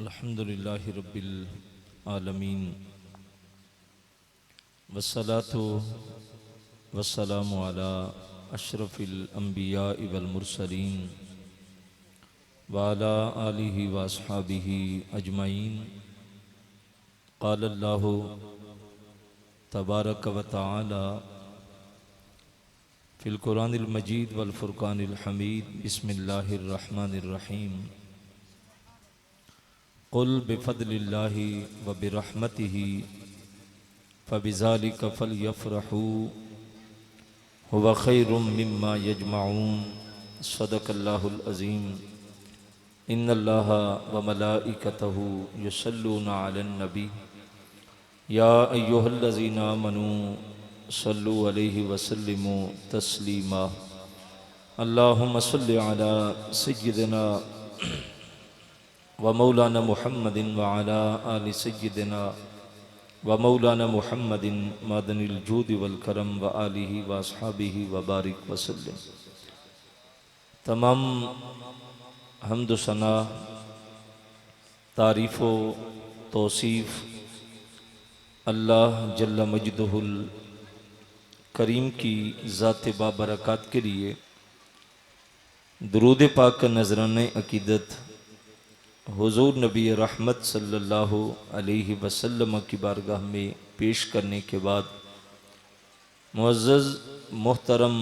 अल्हम्दुलिल्लाहि रब्बिल आलमीन वस्सलातु वस्सलामु अला अशरफिल अंबिया वल मुरसलीन व अला आलिहि व अस्हाबिहि अजमईन। क़ाल अल्लाहु तबारक व तआला फिल कुरानिल मजीद वल फुरकानिल हमीद। बिस्मिल्लाहिर रहमानिर रहीम। क़ुल बिफ़द्लिल्लाहि व बिरहमतिहि फ़बिज़ालिका फ़लयफ़रहू हुवा ख़ैरुम मिम्मा यजमऊन। सदक़ल्लाहुल अज़ीम। इन्नल्लाहा व मलाइकतहु युसल्लूना अलन नबी या अय्युहल्लज़ीना आमनू सल्लु अलैहि वसल्लिमू तस्लीमा। अल्लाहुम्मा सल्लि अला सय्यिदिना व मौलाना मुहम्मदिन व अला आलि सय्यिदिना व मौलाना मुहम्मदिन मादनिल जूदि वल करम व आलिहि व अस्हाबिहि व बारिक वसल्लम। तमाम हम्द सना, तारीफ़ व तौसीफ़ अल्लाह जल्ल मजदुहुल करीम की ज़ात बाबरकत के लिए। दुरूद पाक का नजराने अकीदत हुज़ूर नबी रहमत सल्लल्लाहु अलैहि वसल्लम की बारगाह में पेश करने के बाद मुअज़्ज़ज़ मोहतरम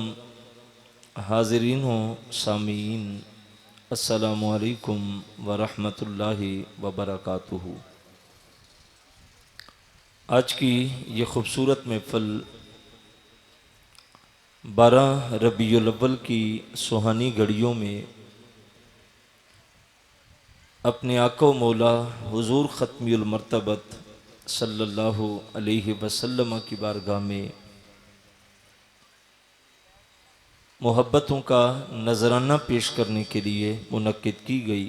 हाज़रीन हो सामीन, अस्सलामु अलैकुम व रहमतुल्लाहि व बरकातुहू। आज की ये ख़ूबसूरत महफ़िल 12 रबीउल अव्वल की सुहानी घड़ियों में अपने आका मौला हुज़ूर ख़त्मुल मर्तबत सल्लल्लाहु अलैहि वसल्लम की बारगाह में मोहब्बतों का नजराना पेश करने के लिए मुनक्किद की गई।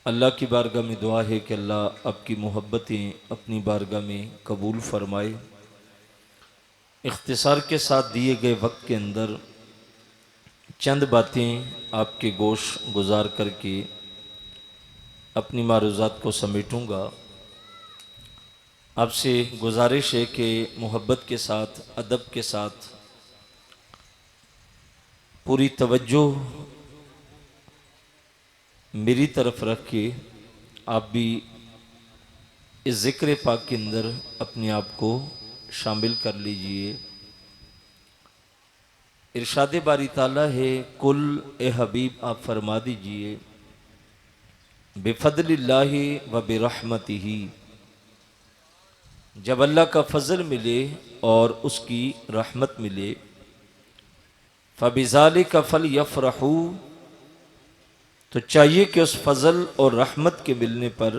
अल्लाह की बारगाह में दुआ है कि अल्लाह आपकी मोहब्बतें अपनी बारगाह में कबूल फरमाए। इख्तिसार के साथ दिए गए वक्त के अंदर चंद बातें आपके गोश गुजार करके अपनी मारूज़ात को समेटूँगा। आपसे गुजारिश है कि मोहब्बत के साथ, अदब के साथ पूरी तवज्जो मेरी तरफ रख के आप भी इस ज़िक्र पाक के अंदर अपने आप को शामिल कर लीजिए। इरशाद बारी ताला है, कुल ए हबीब आप फरमा दीजिए बिफ़द्लिल्लाहि व बिरहमतिही। जब अल्लाह का फजल मिले और उसकी रहमत मिले, फ़बिज़ालिका फ़लयफ़रहू, तो चाहिए कि उस फजल और रहमत के मिलने पर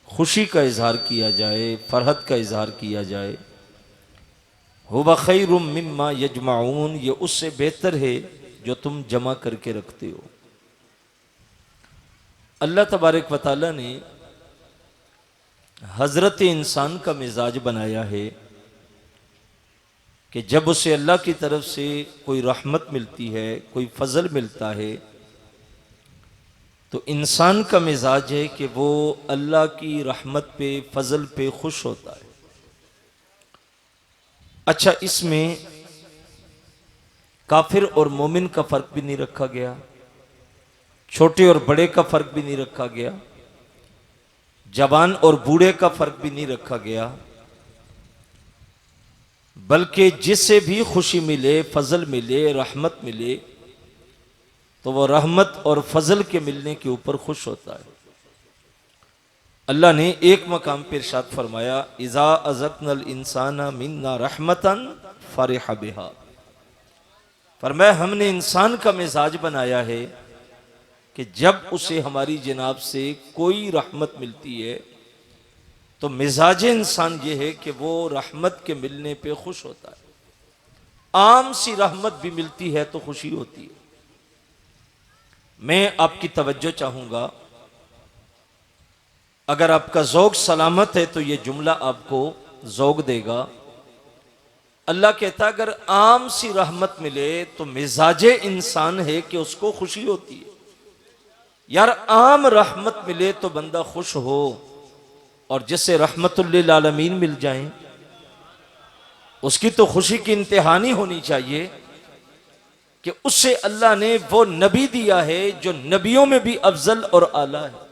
खुशी का इजहार किया जाए, फरहत का इजहार किया जाए। हुवा खैरुम मिम्मा यजमाऊन, ये उससे बेहतर है जो तुम जमा करके रखते हो। अल्लाह तबारक व तआला ने हजरत इंसान का मिजाज बनाया है कि जब उसे अल्लाह की तरफ से कोई रहमत मिलती है, कोई फजल मिलता है, तो इंसान का मिजाज है कि वो अल्लाह की रहमत पे, फजल पे खुश होता है। अच्छा, इसमें काफिर और मोमिन का फर्क भी नहीं रखा गया, छोटे और बड़े का फर्क भी नहीं रखा गया, जवान और बूढ़े का फर्क भी नहीं रखा गया, बल्कि जिसे भी खुशी मिले, फजल मिले, रहमत मिले, तो वह रहमत और फजल के मिलने के ऊपर खुश होता है। अल्लाह ने एक मकाम पर इरशाद फरमाया, इज़ा अज़क़नल इंसाना मिन्ना रहमतन फरिहा बिहा। फरमाया हमने इंसान का मिजाज बनाया है कि जब उसे हमारी जनाब से कोई रहमत मिलती है तो मिजाज इंसान ये है कि वो रहमत के मिलने पे खुश होता है। आम सी रहमत भी मिलती है तो खुशी होती है। मैं आपकी तवज्जो चाहूंगा, अगर आपका ज़ौक़ सलामत है तो ये जुमला आपको ज़ौक़ देगा। अल्लाह कहता है अगर आम सी रहमत मिले तो मिजाज इंसान है कि उसको खुशी होती है। यार आम रहमत मिले तो बंदा खुश हो, और जिसे रहमतुल्लिल आलमीन मिल जाए उसकी तो खुशी की इंतहानी होनी चाहिए कि उससे अल्लाह ने वो नबी दिया है जो नबियों में भी अफजल और आला है।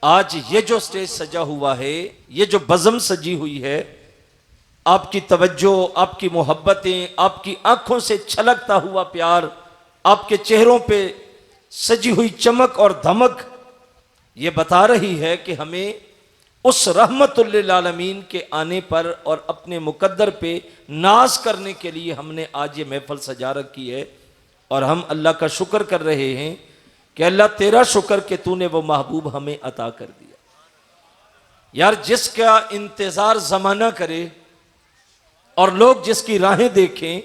आज ये जो स्टेज सजा हुआ है, ये जो बज़म सजी हुई है, आपकी तवज्जो, आपकी मोहब्बतें, आपकी आंखों से छलकता हुआ प्यार, आपके चेहरों पे सजी हुई चमक और धमक, ये बता रही है कि हमें उस रहमतुल्लिल आलमीन के आने पर और अपने मुकद्दर पे नाज करने के लिए हमने आज ये महफिल सजा रखी है। और हम अल्लाह का शुक्र कर रहे हैं कि अल्लाह तेरा शुक्र कि तूने वो महबूब हमें अता कर दिया। यार जिसका इंतजार जमाना करे और लोग जिसकी राहें देखें,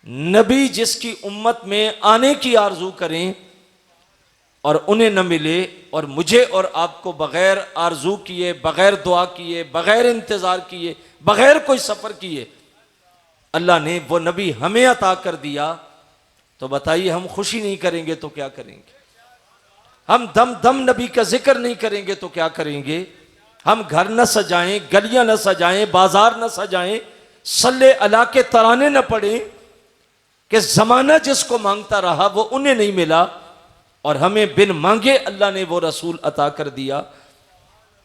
नबी जिसकी उम्मत में आने की आरजू करें और उन्हें न मिले, और मुझे और आपको बगैर आरजू किए, बगैर दुआ किए, बगैर इंतजार किए, बगैर कोई सफर किए अल्लाह ने वो नबी हमें अता कर दिया, तो बताइए हम खुशी नहीं करेंगे तो क्या करेंगे? हम दम दम नबी का जिक्र नहीं करेंगे तो क्या करेंगे? हम घर न सजाएं, गलियां न सजाएं, बाजार न सजाएं, सल्ले अला के तराने न पड़े कि जमाना जिसको मांगता रहा वो उन्हें नहीं मिला और हमें बिन मांगे अल्लाह ने वो रसूल अता कर दिया।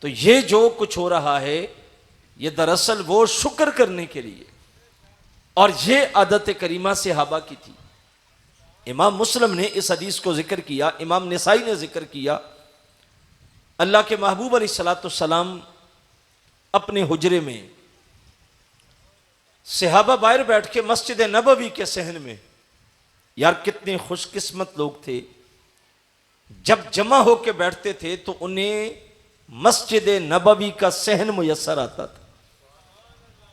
तो ये जो कुछ हो रहा है ये दरअसल वो शुक्र करने के लिए, और ये आदत करीमा सहाबा की थी। इमाम मुस्लिम ने इस हदीस को जिक्र किया, इमाम निसाई ने जिक्र किया, अल्लाह के महबूब अलैहिस्सलाम अपने हुजरे में सहाबा बाहर बैठ के मस्जिद नबवी के सहन में, यार कितने खुशकिस्मत लोग थे, जब जमा होके बैठते थे तो उन्हें मस्जिद नबवी का सहन मुयस्सर आता था।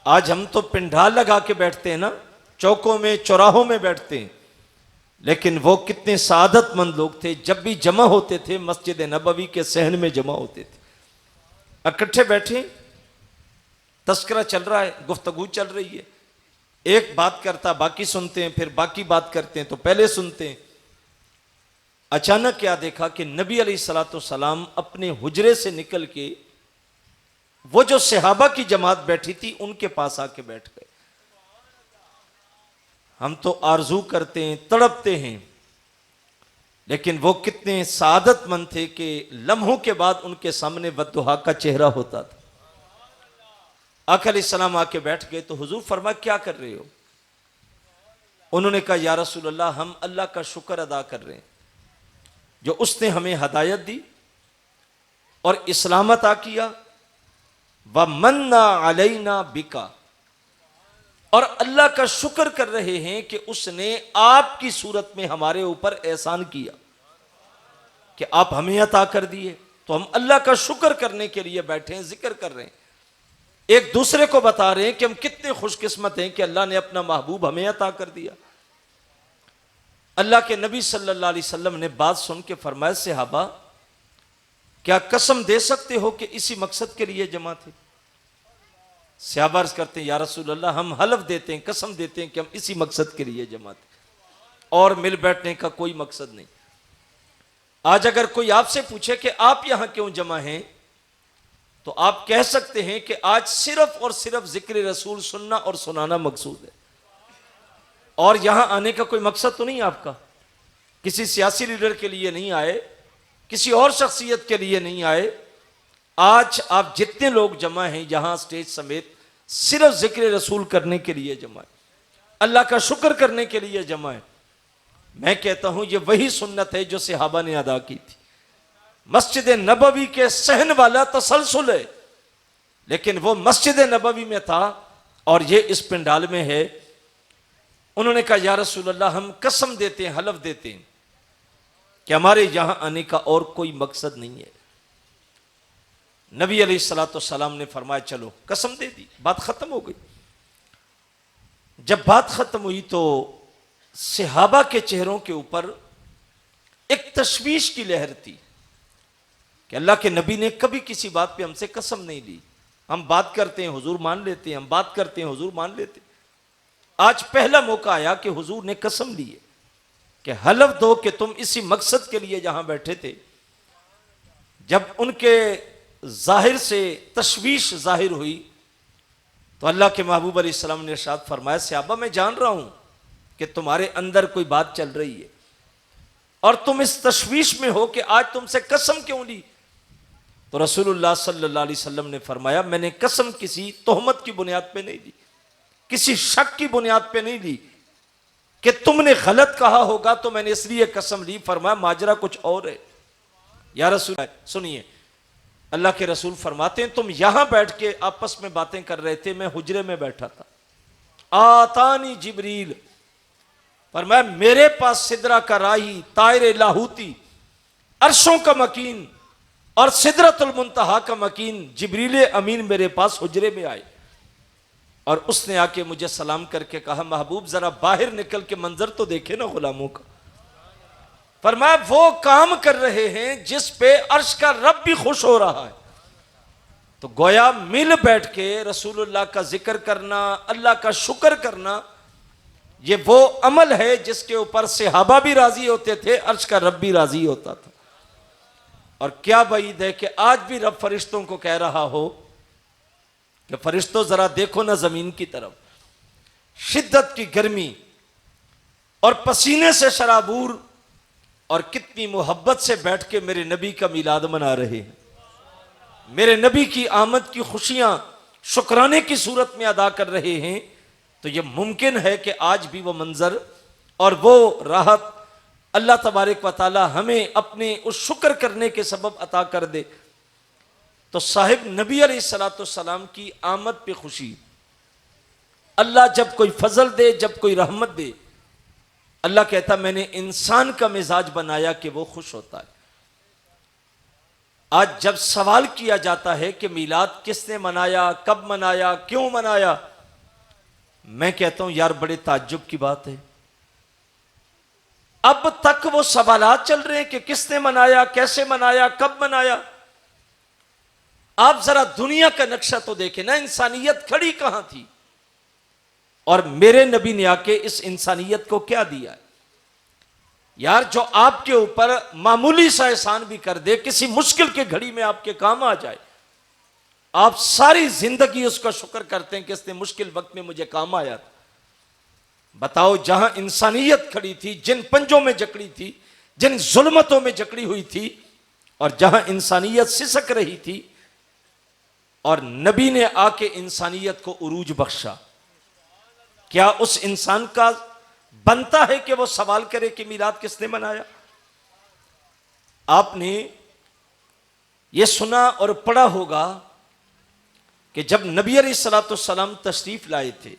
आज हम तो पिंडाल लगा के बैठते हैं ना, चौकों में चौराहों में बैठते हैं, लेकिन वो कितने सादतमंद लोग थे, जब भी जमा होते थे मस्जिद नबवी के सहन में जमा होते थे। इकट्ठे बैठे, तस्करा चल रहा है, गुफ्तगू चल रही है, एक बात करता बाकी सुनते हैं, फिर बाकी बात करते हैं तो पहले सुनते हैं। अचानक क्या देखा कि नबी अलैहिस्सलाम अपने हुजरे से निकल के वो जो सहाबा की जमात बैठी थी उनके पास आके बैठ गए। हम तो आरजू करते हैं, तड़पते हैं, लेकिन वो कितने सादतमंद थे कि लम्हों के बाद उनके सामने बद्दुहा का चेहरा होता था। आका अलैहिस्सलाम आके बैठ गए तो हुजूर फरमा क्या कर रहे हो? उन्होंने कहा या रसूल अल्लाह, हम अल्लाह का शुक्र अदा कर रहे हैं जो उसने हमें हदायत दी और इस्लाम अता किया, व मन्ना अलैना बिका, और अल्लाह का शुक्र कर रहे हैं कि उसने आपकी सूरत में हमारे ऊपर एहसान किया कि आप हमें अता कर दिए। तो हम अल्लाह का शुक्र करने के लिए बैठे हैं, जिक्र कर रहे हैं, एक दूसरे को बता रहे हैं कि हम कितने खुशकिस्मत हैं कि अल्लाह ने अपना महबूब हमें अता कर दिया। अल्लाह के नबी सल्लल्लाहु अलैहि वसल्लम ने बात सुन के फरमाया, सहाबा क्या कसम दे सकते हो कि इसी मकसद के लिए जमा थे? सहाबा अर्ज करते हैं या रसूल अल्लाह, हम हलफ देते हैं, कसम देते हैं कि हम इसी मकसद के लिए जमा थे और मिल बैठने का कोई मकसद नहीं। आज अगर कोई आपसे पूछे कि आप यहां क्यों जमा हैं, तो आप कह सकते हैं कि आज सिर्फ और सिर्फ जिक्र रसूल सुनना और सुनाना मकसूद है, और यहां आने का कोई मकसद तो नहीं आपका, किसी सियासी लीडर के लिए नहीं आए, किसी और शख्सियत के लिए नहीं आए। आज आप जितने लोग जमा हैं यहां स्टेज समेत, सिर्फ जिक्र रसूल करने के लिए जमा है, अल्लाह का शुक्र करने के लिए जमा है। मैं कहता हूं ये वही सुन्नत है जो सहाबा ने अदा की थी। मस्जिद नबवी के सहन वाला तसलसल है, लेकिन वो मस्जिद नबवी में था और ये इस पिंडाल में है। उन्होंने कहा या रसूल अल्लाह, हम कसम देते हैं, हलफ देते हैं कि हमारे यहां आने का और कोई मकसद नहीं है। नबी अलैहिस्सलाम ने फरमाया चलो, कसम दे दी, बात खत्म हो गई। जब बात खत्म हुई तो सहाबा के चेहरों के ऊपर एक तशवीश की लहर थी कि अल्लाह के नबी ने कभी किसी बात पे हमसे कसम नहीं ली। हम बात करते हैं हुजूर मान लेते हैं, हम बात करते हैं हुजूर मान लेते हैं। आज पहला मौका आया कि हुजूर ने कसम ली है। कि हलफ दो कि तुम इसी मकसद के लिए जहां बैठे थे। जब उनके जाहिर से तशवीश जाहिर हुई तो अल्लाह के महबूब अलैहिस्सलाम ने इरशाद फरमाया, सहाबा मैं जान रहा हूं कि तुम्हारे अंदर कोई बात चल रही है और तुम इस तशवीश में हो कि आज तुमसे कसम क्यों ली। तो रसूलुल्लाह सल्लल्लाहु अलैहि वसल्लम ने फरमाया, मैंने कसम किसी तोहमत की बुनियाद पे नहीं ली, किसी शक की बुनियाद पे नहीं ली कि तुमने गलत कहा होगा तो मैंने इसलिए कसम ली। फरमाया माजरा कुछ और है। या रसूल, सुनिए, अल्लाह के रसूल फरमाते हैं, तुम यहां बैठ के आपस में बातें कर रहे थे, मैं हुजरे में बैठा था। आतानी जिब्रील, फरमाया मेरे पास सिदरा का राही, तायर लाहूती, अर्शों का मकीन और सिदरतुल मुंतहा का मकीन जिब्रील अमीन मेरे पास हुजरे में आए और उसने आके मुझे सलाम करके कहा, महबूब जरा बाहर निकल के मंजर तो देखे ना गुलामों का। फरमाया वो काम कर रहे हैं जिस पे अर्श का रब भी खुश हो रहा है। तो गोया मिल बैठ के रसूलुल्लाह का जिक्र करना, अल्लाह का शुक्र करना, ये वो अमल है जिसके ऊपर सहाबा भी राजी होते थे, अर्श का रब भी राजी होता था। और क्या बईद है कि आज भी रब फरिश्तों को कह रहा हो कि फरिश्तों जरा देखो ना जमीन की तरफ, शिद्दत की गर्मी और पसीने से शराबूर और कितनी मोहब्बत से बैठ के मेरे नबी का मिलाद मना रहे हैं, मेरे नबी की आमद की खुशियां शुक्राने की सूरत में अदा कर रहे हैं। तो यह मुमकिन है कि आज भी वो मंजर और वो राहत अल्लाह तबारक व तआला हमें अपने उस शुक्र करने के सबब अता कर दे। तो साहिब नबी अलैहिस्सलाम की आमद पे खुशी, अल्लाह जब कोई फजल दे, जब कोई रहमत दे, अल्लाह कहता मैंने इंसान का मिजाज बनाया कि वो खुश होता है। आज जब सवाल किया जाता है कि मिलाद किसने मनाया, कब मनाया, क्यों मनाया, मैं कहता हूं यार बड़े ताज्जुब की बात है। अब तक वो सवालात चल रहे हैं कि किसने मनाया, कैसे मनाया, कब मनाया। आप जरा दुनिया का नक्शा तो देखें ना, इंसानियत खड़ी कहां थी और मेरे नबी ने आके इस इंसानियत को क्या दिया है। यार जो आपके ऊपर मामूली सा एहसान भी कर दे, किसी मुश्किल के घड़ी में आपके काम आ जाए, आप सारी जिंदगी उसका शुक्र करते हैं कि इसने मुश्किल वक्त में मुझे काम आया था। बताओ जहां इंसानियत खड़ी थी, जिन पंजों में जकड़ी थी, जिन जुल्मतों में जकड़ी हुई थी, और जहां इंसानियत सिसक रही थी, और नबी ने आके इंसानियत को उरूज बख्शा। क्या उस इंसान का बनता है कि वो सवाल करे कि मिलाद किसने मनाया। आपने ये सुना और पढ़ा होगा कि जब नबी अलैहिस्सलाम तशरीफ लाए थे,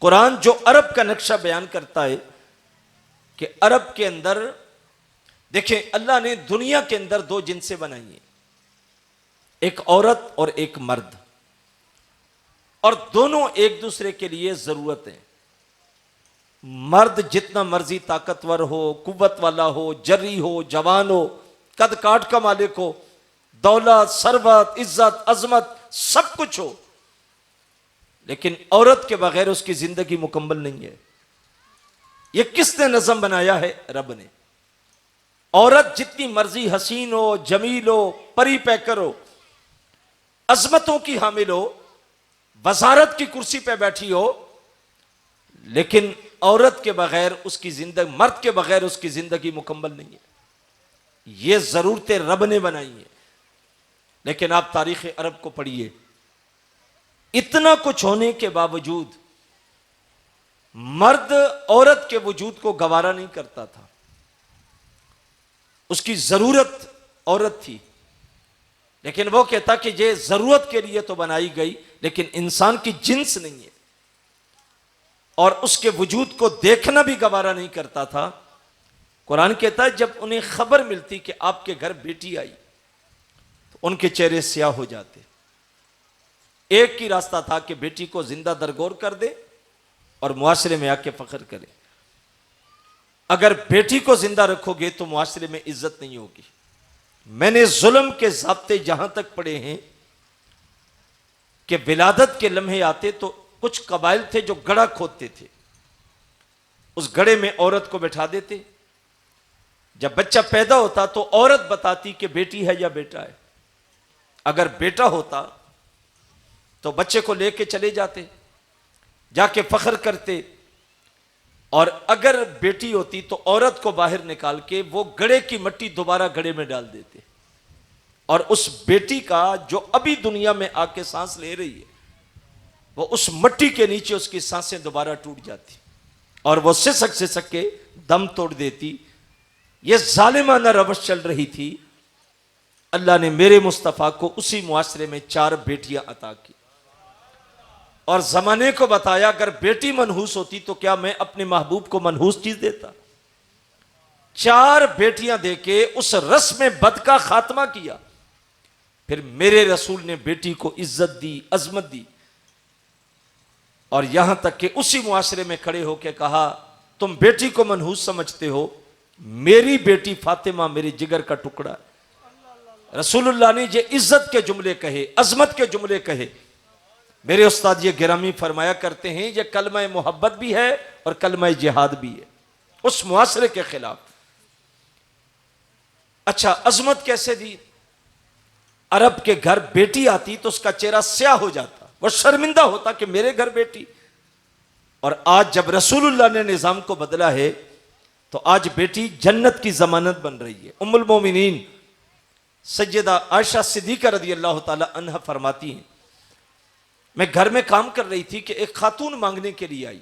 कुरान जो अरब का नक्शा बयान करता है कि अरब के अंदर देखें, अल्लाह ने दुनिया के अंदर दो जिनसें बनाई हैं, एक औरत और एक मर्द, और दोनों एक दूसरे के लिए जरूरत है। मर्द जितना मर्जी ताकतवर हो, कुव्वत वाला हो, जर्री हो, जवान हो, कद काट का मालिक हो, दौलत, सरबत, इज्जत, अजमत सब कुछ हो, लेकिन औरत के बगैर उसकी जिंदगी मुकम्मल नहीं है। यह किसने नज़म बनाया है? रब ने। औरत जितनी मर्जी हसीन हो, जमील हो, परी पैकर हो, अजमतों की हामिल हो, वजारत की कुर्सी पे बैठी हो, लेकिन औरत के बगैर उसकी जिंदगी, मर्द के बगैर उसकी जिंदगी मुकम्मल नहीं है। ये जरूरतें रब ने बनाई हैं। लेकिन आप तारीख अरब को पढ़िए, इतना कुछ होने के बावजूद मर्द औरत के वजूद को गवारा नहीं करता था। उसकी जरूरत औरत थी, लेकिन वो कहता कि ये जरूरत के लिए तो बनाई गई, लेकिन इंसान की जिन्स नहीं है, और उसके वजूद को देखना भी गवारा नहीं करता था। कुरान कहता है जब उन्हें खबर मिलती कि आपके घर बेटी आई तो उनके चेहरे स्याह हो जाते। एक ही रास्ता था कि बेटी को जिंदा दरगोर कर दे और मुआशरे में आके फख्र करे। अगर बेटी को जिंदा रखोगे तो मुआशरे में इज्जत नहीं होगी। मैंने जुल्म के ज़ाब्ते जहां तक पढ़े हैं कि विलादत के लम्हे आते तो कुछ कबाइल थे जो गड़ा खोदते थे, उस घड़े में औरत को बैठा देते। जब बच्चा पैदा होता तो औरत बताती कि बेटी है या बेटा है। अगर बेटा होता तो बच्चे को लेके चले जाते, जाके फख्र करते, और अगर बेटी होती तो औरत को बाहर निकाल के वो घड़े की मिट्टी दोबारा घड़े में डाल देते, और उस बेटी का जो अभी दुनिया में आके सांस ले रही है वो उस मिट्टी के नीचे उसकी सांसें दोबारा टूट जाती और वो सिसक के दम तोड़ देती। ये जालिमाना रवश चल रही थी। अल्लाह ने मेरे मुस्तफ़ा को उसी मुआशरे में 4 बेटियां अता की और जमाने को बताया अगर बेटी मनहूस होती तो क्या मैं अपने महबूब को मनहूस चीज देता। 4 बेटियां देके उस रस्म बद का खात्मा किया। फिर मेरे रसूल ने बेटी को इज्जत दी, अजमत दी, और यहां तक कि उसी मुआशरे में खड़े होकर कहा तुम बेटी को मनहूस समझते हो, मेरी बेटी फातिमा मेरे जिगर का टुकड़ा है। रसूलुल्लाह ने ये इज्जत के जुमले कहे, अजमत के जुमले कहे। मेरे उस्ताद ये गिरामी फरमाया करते हैं ये कलमा मोहब्बत भी है और कलमा जिहाद भी है उस मुआशरे के खिलाफ। अच्छा, अजमत कैसे दी? अरब के घर बेटी आती तो उसका चेहरा स्याह हो जाता, वह शर्मिंदा होता कि मेरे घर बेटी। और आज जब रसूलुल्लाह ने निजाम को बदला है तो आज बेटी जन्नत की जमानत बन रही है। उम्मुल मोमिनीन सैयदा आयशा सिद्दीका रज़ी अल्लाह ताला अन्हा फरमाती हैं, मैं घर में काम कर रही थी कि एक खातून मांगने के लिए आई।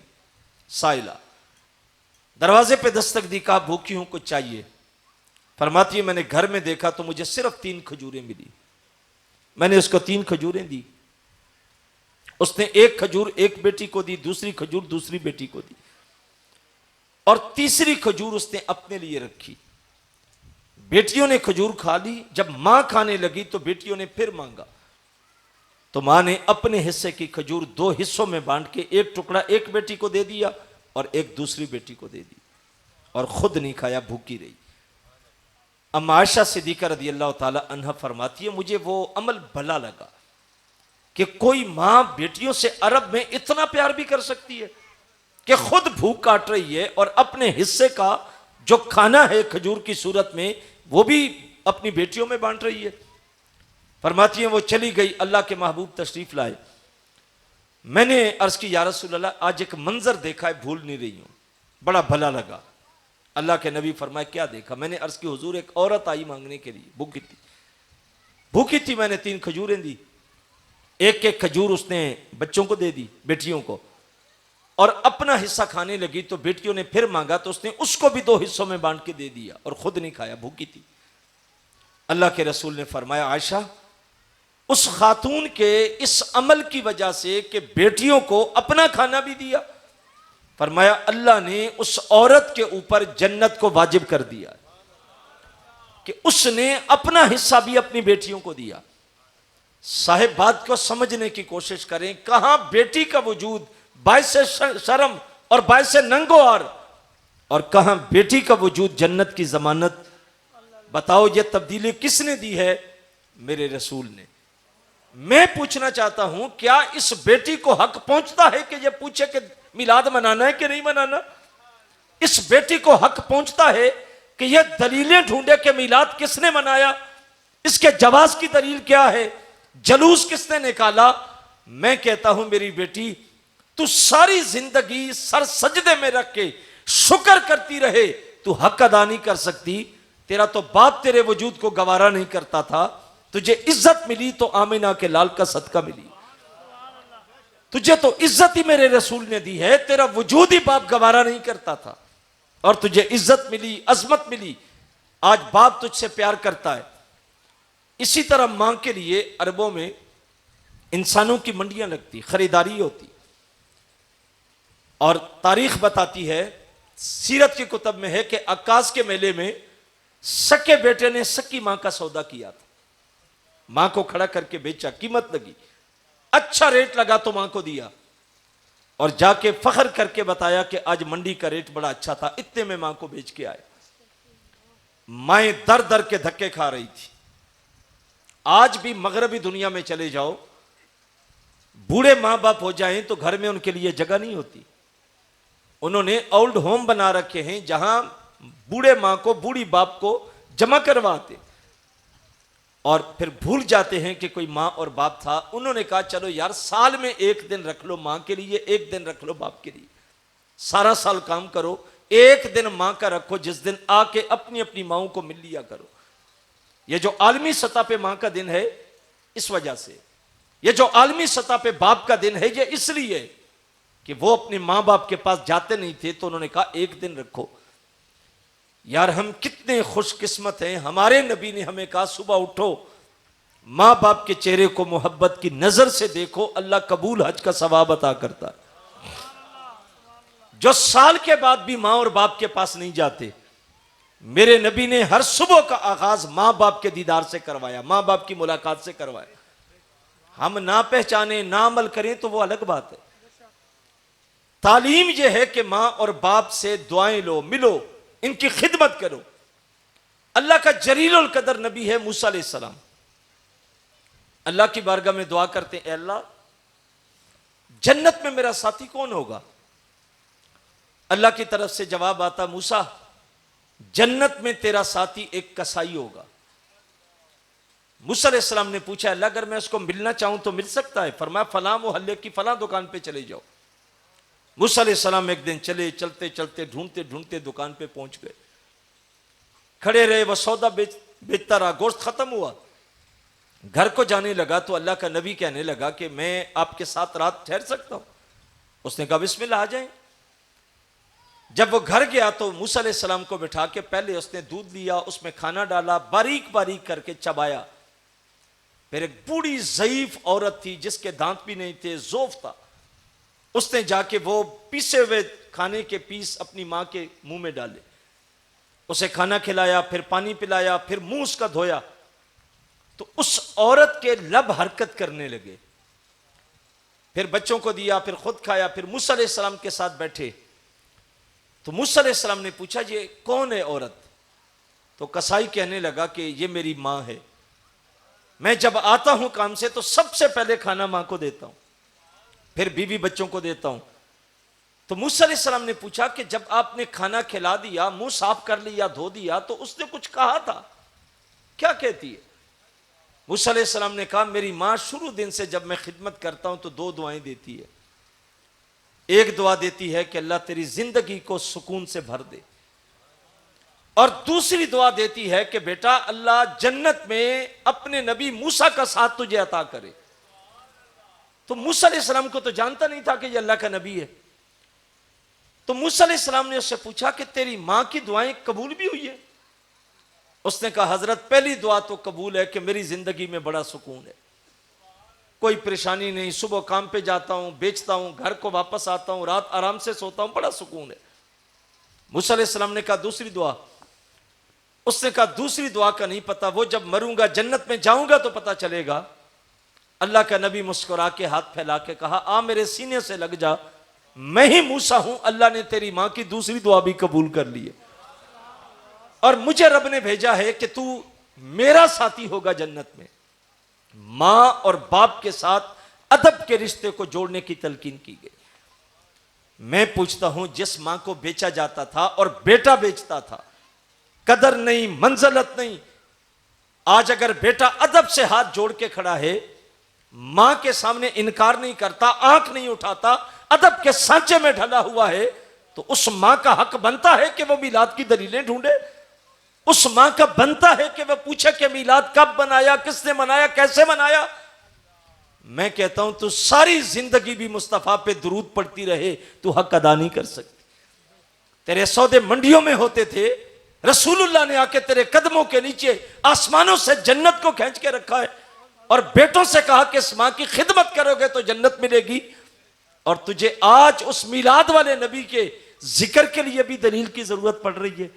साइला दरवाजे पे दस्तक दी, कहा भूखी हूं, कुछ चाहिए? फरमाती है मैंने घर में देखा तो मुझे सिर्फ 3 खजूरें मिली। मैंने उसको 3 खजूरें दी। उसने एक खजूर एक बेटी को दी, दूसरी खजूर दूसरी बेटी को दी, और तीसरी खजूर उसने अपने लिए रखी। बेटियों ने खजूर खा ली। जब मां खाने लगी तो बेटियों ने फिर मांगा, तो मां ने अपने हिस्से की खजूर 2 हिस्सों में बांट के एक टुकड़ा एक बेटी को दे दिया और एक दूसरी बेटी को दे दी, और खुद नहीं खाया, भूखी रही। अम्मा आयशा सिद्दीका रज़ी अल्लाह ताला अन्हा फरमाती है मुझे वो अमल भला लगा कि कोई मां बेटियों से अरब में इतना प्यार भी कर सकती है कि खुद भूख काट रही है और अपने हिस्से का जो खाना है खजूर की सूरत में वो भी अपनी बेटियों में बांट रही है। फरमाती है वो चली गई, अल्लाह के महबूब तशरीफ लाए। मैंने अर्ज की या रसूल अल्लाह, आज एक मंजर देखा है, भूल नहीं रही हूं, बड़ा भला लगा। अल्लाह के नबी फरमाए क्या देखा? मैंने अर्ज की हुजूर एक औरत आई मांगने के लिए, भूखी थी, मैंने 3 खजूरें दी, एक एक खजूर उसने बच्चों को दे दी, बेटियों को, और अपना हिस्सा खाने लगी। तो बेटियों ने फिर मांगा तो उसने उसको भी 2 हिस्सों में बांट के दे दिया और खुद नहीं खाया, भूखी थी। अल्लाह के रसूल ने फरमाया आयशा, उस खातून के इस अमल की वजह से कि बेटियों को अपना खाना भी दिया, फरमाया अल्लाह ने उस औरत के ऊपर जन्नत को वाजिब कर दिया कि उसने अपना हिस्सा भी अपनी बेटियों को दिया। साहिब बात को समझने की कोशिश करें, कहां बेटी का वजूद बाइसे शर्म और बाइसे नंगोआर, और कहां बेटी का वजूद जन्नत की जमानत। बताओ ये तब्दीली किसने दी है? मेरे रसूल ने। मैं पूछना चाहता हूं क्या इस बेटी को हक पहुंचता है कि ये पूछे कि मिलाद मनाना है कि नहीं मनाना? इस बेटी को हक पहुंचता है कि यह दलीलें ढूंढे कि मिलाद किसने मनाया, इसके जवाज की दलील क्या है, जलूस किसने निकाला? मैं कहता हूं मेरी बेटी, तू सारी जिंदगी सर सजदे में रख के शुक्र करती रहे, तू हक अदा नहीं कर सकती। तेरा तो बाप तेरे वजूद को गवारा नहीं करता था, तुझे इज्जत मिली तो आमिना के लाल का सदका मिली। तुझे तो इज्जत ही मेरे रसूल ने दी है, तेरा वजूद ही बाप गवारा नहीं करता था और तुझे इज्जत मिली, अजमत मिली। आज बाप तुझसे प्यार करता है। इसी तरह मां के लिए अरबों में इंसानों की मंडियां लगती, खरीदारी होती, और तारीख बताती है, सीरत की कुतब में है कि अक्कास के मेले में सके बेटे ने सकी मां का सौदा किया था। मां को खड़ा करके बेचा, कीमत लगी, अच्छा रेट लगा तो मां को दिया, और जाके फख्र करके बताया कि आज मंडी का रेट बड़ा अच्छा था, इतने में मां को बेच के आए। माएं दर दर के धक्के खा रही थी। आज भी मगरबी दुनिया में चले जाओ, बूढ़े मां बाप हो जाएं तो घर में उनके लिए जगह नहीं होती। उन्होंने ओल्ड होम बना रखे हैं जहां बूढ़े मां को, बूढ़ी बाप को जमा करवाते और फिर भूल जाते हैं कि कोई मां और बाप था। उन्होंने कहा चलो यार साल में एक दिन रख लो मां के लिए, एक दिन रख लो बाप के लिए, सारा साल काम करो, एक दिन मां का रखो जिस दिन आके अपनी अपनी माओं को मिल लिया करो। ये जो आलमी सतह पे मां का दिन है इस वजह से, ये जो आलमी सतह पे बाप का दिन है ये इसलिए कि वो अपने मां बाप के पास जाते नहीं थे, तो उन्होंने कहा एक दिन रखो। यार हम कितने खुशकिस्मत हैं, हमारे नबी ने हमें कहा सुबह उठो, मां बाप के चेहरे को मोहब्बत की नजर से देखो, अल्लाह कबूल हज का सवाब अता करता है। जो साल के बाद भी मां और बाप के पास नहीं जाते, मेरे नबी ने हर सुबह का आगाज मां बाप के दीदार से करवाया, मां बाप की मुलाकात से करवाया। हम ना पहचाने ना अमल करें तो वो अलग बात है। तालीम यह है कि मां और बाप से दुआएं लो, मिलो, इनकी खिदमत करो। अल्लाह का जलीलुल कदर नबी है मूसा अलैहिस्सलाम, अल्लाह की बारगाह में दुआ करते हैं, अल्लाह जन्नत में मेरा साथी कौन होगा? अल्लाह की तरफ से जवाब आता, मूसा जन्नत में तेरा साथी एक कसाई होगा। मूसा अलैहिस्सलाम ने पूछा, अल्लाह अगर मैं उसको मिलना चाहूं तो मिल सकता है? फरमाया फलां मोहल्ले की फलां दुकान पे चले जाओ। मूसा अलैहिस्सलाम एक दिन चले, चलते चलते ढूंढते ढूंढते दुकान पे पहुंच गए, खड़े रहे, वह सौदा बेचता रहा, गोश्त खत्म हुआ, घर को जाने लगा तो अल्लाह का नबी कहने लगा कि मैं आपके साथ रात ठहर सकता हूं? उसने कहा बिस्मिल्लाह आ जाए। जब वो घर गया तो मूसा अलैहिस्सलाम को बिठा के पहले उसने दूध लिया, उसमें खाना डाला, बारीक बारीक करके चबाया। फिर एक बूढ़ी ज़ईफ औरत थी जिसके दांत भी नहीं थे, ज़ोफ था, उसने जाके वो पीसे हुए खाने के पीस अपनी मां के मुंह में डाले, उसे खाना खिलाया, फिर पानी पिलाया, फिर मुंह उसका धोया। तो उस औरत के लब हरकत करने लगे, फिर बच्चों को दिया, फिर खुद खाया, फिर मूसा अलैहिस्सलाम के साथ बैठे। तो मूसा अलैहिस्सलाम ने पूछा ये कौन है औरत? तो कसाई कहने लगा कि ये मेरी मां है, मैं जब आता हूं काम से तो सबसे पहले खाना मां को देता हूं, फिर बीवी बच्चों को देता हूं। तो मूसा अलैहिस्सलाम ने पूछा कि जब आपने खाना खिला दिया, मुंह साफ कर लिया, धो दिया, तो उसने कुछ कहा था? क्या कहती है? मूसा अलैहिस्सलाम ने कहा मेरी मां शुरू दिन से जब मैं खिदमत करता हूं तो दो दुआएं देती है। एक दुआ देती है कि अल्लाह तेरी जिंदगी को सुकून से भर दे, और दूसरी दुआ देती है कि बेटा अल्लाह जन्नत में अपने नबी मूसा का साथ तुझे अता करे। तो मूसा अलैहिस्सलाम को तो जानता नहीं था कि ये अल्लाह का नबी है। तो मूसा अलैहिस्सलाम ने उससे पूछा कि तेरी मां की दुआएं कबूल भी हुई है? उसने कहा हजरत पहली दुआ तो कबूल है कि मेरी जिंदगी में बड़ा सुकून है, कोई परेशानी नहीं, सुबह काम पे जाता हूं, बेचता हूं, घर को वापस आता हूं, रात आराम से सोता हूं, बड़ा सुकून है। मूसा अलैहिस्सलाम ने कहा दूसरी दुआ? उसने कहा दूसरी दुआ का नहीं पता, वो जब मरूंगा जन्नत में जाऊंगा तो पता चलेगा। अल्लाह का नबी मुस्कुरा के हाथ फैला के कहा आ मेरे सीने से लग जा, मैं ही मूसा हूं, अल्लाह ने तेरी मां की दूसरी दुआ भी कबूल कर ली है, और मुझे रब ने भेजा है कि तू मेरा साथी होगा जन्नत में। मां और बाप के साथ अदब के रिश्ते को जोड़ने की तलकीन की गई। मैं पूछता हूं जिस मां को बेचा जाता था और बेटा बेचता था, कदर नहीं, मंजलत नहीं, आज अगर बेटा अदब से हाथ जोड़ के खड़ा है, मां के सामने इनकार नहीं करता, आंख नहीं उठाता, अदब के सांचे में ढला हुआ है, तो उस मां का हक बनता है कि वह मिलाद की दलीलें ढूंढे। उस मां का बनता है कि वह पूछे कि मिलाद कब बनाया, किसने मनाया, कैसे मनाया। मैं कहता हूं तू सारी जिंदगी भी मुस्तफा पे दुरूद पढ़ती रहे, तू हक अदा नहीं कर सकती। तेरे सौदे मंडियों में होते थे, रसूलुल्लाह ने आके तेरे कदमों के नीचे आसमानों से जन्नत को खींच के रखा है, और बेटों से कहा कि इस मां की खिदमत करोगे तो जन्नत मिलेगी, और तुझे आज उस मिलाद वाले नबी के जिक्र के लिए भी दलील की जरूरत पड़ रही है।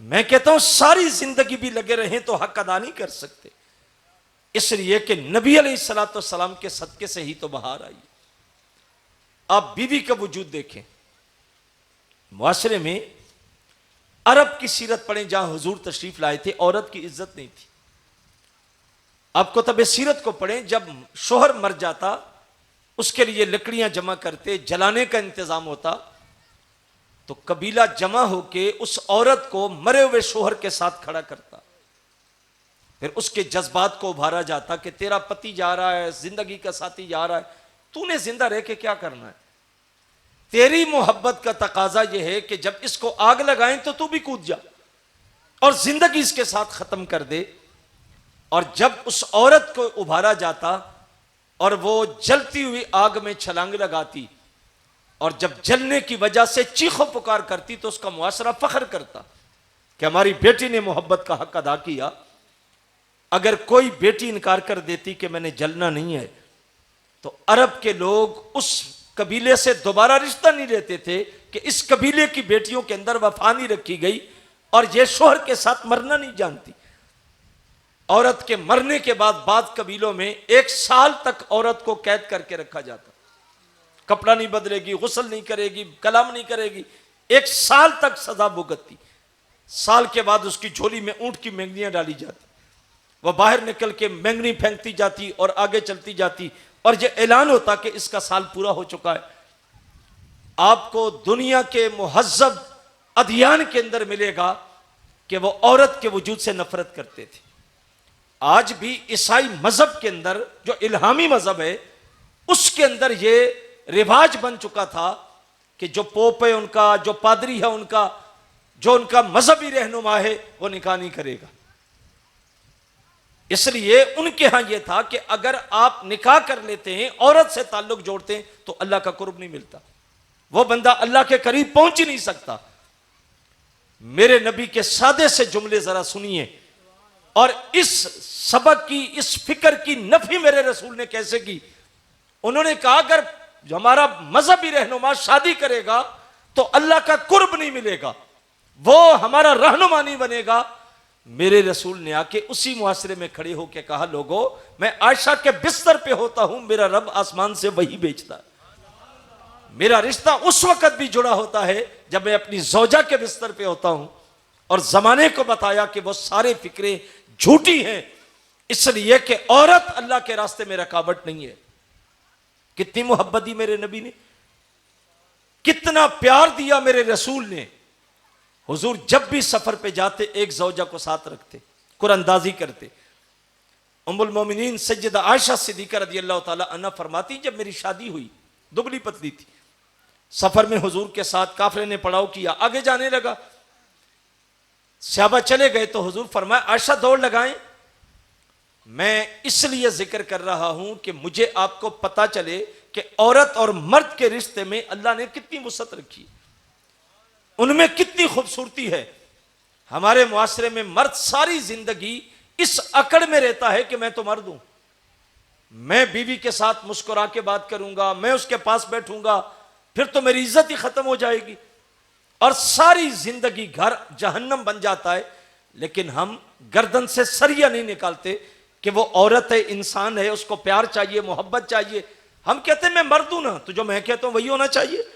मैं कहता हूं सारी जिंदगी भी लगे रहें तो हक अदा नहीं कर सकते, इसलिए कि नबी अलैहिस्सलाम के सदके से ही तो बहार आई। आप बीवी का वजूद देखें, मुआशरे में अरब की सीरत पढ़ें जहां हुजूर तशरीफ लाए थे, औरत की इज्जत नहीं थी। आपको तब सीरत को पढ़ें, जब शोहर मर जाता उसके लिए लकड़ियां जमा करते, जलाने का इंतजाम होता, तो कबीला जमा होके उस औरत को मरे हुए शोहर के साथ खड़ा करता। फिर उसके जज्बात को उभारा जाता कि तेरा पति जा रहा है, जिंदगी का साथी जा रहा है, तूने जिंदा रह के क्या करना है? तेरी मोहब्बत का तकाजा यह है कि जब इसको आग लगाएं तो तू भी कूद जा और जिंदगी इसके साथ खत्म कर दे। और जब उस औरत को उभारा जाता और वो जलती हुई आग में छलांग लगाती और जब जलने की वजह से चीखों पुकार करती तो उसका मुआशरा फख्र करता कि हमारी बेटी ने मोहब्बत का हक अदा किया। अगर कोई बेटी इनकार कर देती कि मैंने जलना नहीं है, तो अरब के लोग उस कबीले से दोबारा रिश्ता नहीं लेते थे कि इस कबीले की बेटियों के अंदर वफा नहीं रखी गई और ये शोहर के साथ मरना नहीं जानती। औरत के मरने के बाद कबीलों में 1 साल तक औरत को कैद करके रखा जाता। कपड़ा नहीं बदलेगी, गुस्ल नहीं करेगी, कलाम नहीं करेगी, 1 साल तक सजा भुगतती। साल के बाद उसकी झोली में ऊंट की मेंगनियां डाली जाती, वह बाहर निकल के मेंगनी फेंकती जाती और आगे चलती जाती और यह ऐलान होता कि इसका साल पूरा हो चुका है। आपको दुनिया के मुहज्जब अध्ययन के अंदर मिलेगा कि वो औरत के वजूद से नफरत करते थे। आज भी ईसाई मजहब के अंदर जो इल्हामी मजहब है उसके अंदर ये रिवाज बन चुका था कि जो पोप है उनका, जो पादरी है उनका, जो उनका मजहबी रहनुमा है वो निकाह नहीं करेगा। इसलिए उनके यहां यह था कि अगर आप निकाह कर लेते हैं, औरत से ताल्लुक जोड़ते हैं, तो अल्लाह का कुर्ब नहीं मिलता, वो बंदा अल्लाह के करीब पहुंच ही नहीं सकता। मेरे नबी के सादे से जुमले जरा सुनिए और इस सबक की, इस फिक्र की नफी मेरे रसूल ने कैसे की। उन्होंने कहा अगर जो हमारा मजहबी रहनुमा शादी करेगा तो अल्लाह का कुर्ब नहीं मिलेगा, वो हमारा रहनुमा नहीं बनेगा। मेरे रसूल ने आके उसी मुआशरे में खड़े होकर कहा, लोगों मैं आयशा के बिस्तर पे होता हूं, मेरा रब आसमान से वही बेचता है। मेरा रिश्ता उस वक्त भी जुड़ा होता है जब मैं अपनी जौजा के बिस्तर पे होता हूं। और जमाने को बताया कि वो सारे फिक्रें झूठी हैं, इसलिए कि औरत अल्लाह के रास्ते में रुकावट नहीं है। कितनी मोहब्बत दी मेरे नबी ने, कितना प्यार दिया मेरे रसूल ने। हुजूर जब भी सफर पे जाते एक जौजा को साथ रखते, कुरअंदाजी करते। उम्मुल मोमिनीन सैयदा आयशा सिद्दीका रदियल्लाहु ताला अन्हा फरमाती, जब मेरी शादी हुई, दुबली पतली थी, सफर में हुजूर के साथ काफिले ने पड़ाव किया, आगे जाने लगा, सहाबा चले गए तो हुजूर फरमाया आयशा दौड़ लगाएं। मैं इसलिए जिक्र कर रहा हूं कि मुझे आपको पता चले कि औरत और मर्द के रिश्ते में अल्लाह ने कितनी वुसअत रखी, उनमें कितनी खूबसूरती है। हमारे मुआशरे में मर्द सारी जिंदगी इस अकड़ में रहता है कि मैं तो मर्द हूं, मैं बीवी के साथ मुस्कुरा के बात करूंगा, मैं उसके पास बैठूंगा, फिर तो मेरी इज्जत ही खत्म हो जाएगी और सारी जिंदगी घर जहन्नम बन जाता है। लेकिन हम गर्दन से सरिया नहीं निकालते कि वो औरत है, इंसान है, उसको प्यार चाहिए, मोहब्बत चाहिए। हम कहते हैं मैं मर्द हूं ना, तो जो मैं कहता हूं वही होना चाहिए।